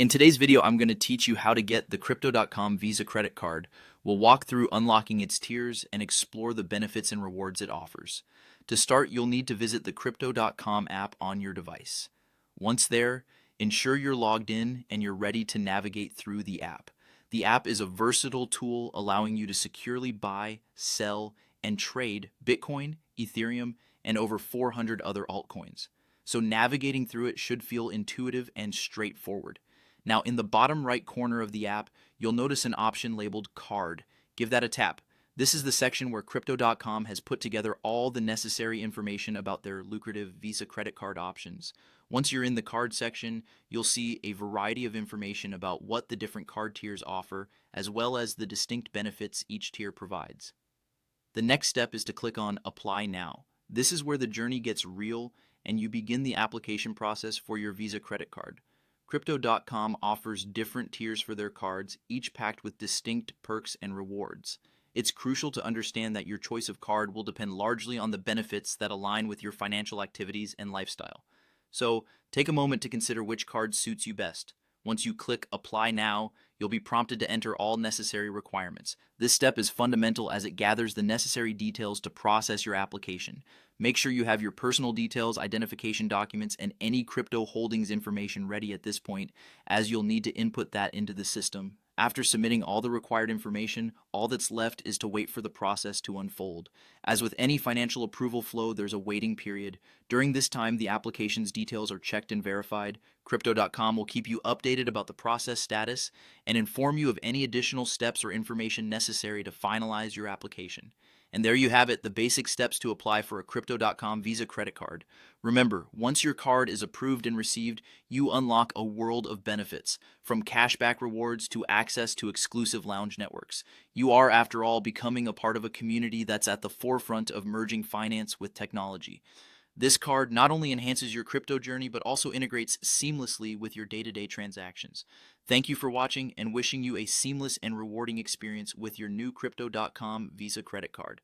In today's video, I'm going to teach you how to get the Crypto.com Visa credit card. We'll walk through unlocking its tiers and explore the benefits and rewards it offers. To start, you'll need to visit the Crypto.com app on your device. Once there, ensure you're logged in and you're ready to navigate through the app. The app is a versatile tool allowing you to securely buy, sell, and trade Bitcoin, Ethereum, and over 400 other altcoins. So navigating through it should feel intuitive and straightforward. Now, in the bottom right corner of the app, you'll notice an option labeled Card. Give that a tap. This is the section where Crypto.com has put together all the necessary information about their lucrative Visa credit card options. Once you're in the card section, you'll see a variety of information about what the different card tiers offer, as well as the distinct benefits each tier provides. The next step is to click on Apply Now. This is where the journey gets real and you begin the application process for your Visa credit card. Crypto.com offers different tiers for their cards, each packed with distinct perks and rewards. It's crucial to understand that your choice of card will depend largely on the benefits that align with your financial activities and lifestyle. So, take a moment to consider which card suits you best. Once you click Apply Now, you'll be prompted to enter all necessary requirements. This step is fundamental as it gathers the necessary details to process your application. Make sure you have your personal details, identification documents, and any crypto holdings information ready at this point, as you'll need to input that into the system. After submitting all the required information, all that's left is to wait for the process to unfold. As with any financial approval flow, there's a waiting period. During this time, the application's details are checked and verified. Crypto.com will keep you updated about the process status and inform you of any additional steps or information necessary to finalize your application. And there you have it, the basic steps to apply for a Crypto.com Visa credit card. Remember, once your card is approved and received, you unlock a world of benefits, from cashback rewards to access to exclusive lounge networks. You are, after all, becoming a part of a community that's at the forefront of merging finance with technology. This card not only enhances your crypto journey, but also integrates seamlessly with your day-to-day transactions. Thank you for watching and wishing you a seamless and rewarding experience with your new Crypto.com Visa credit card.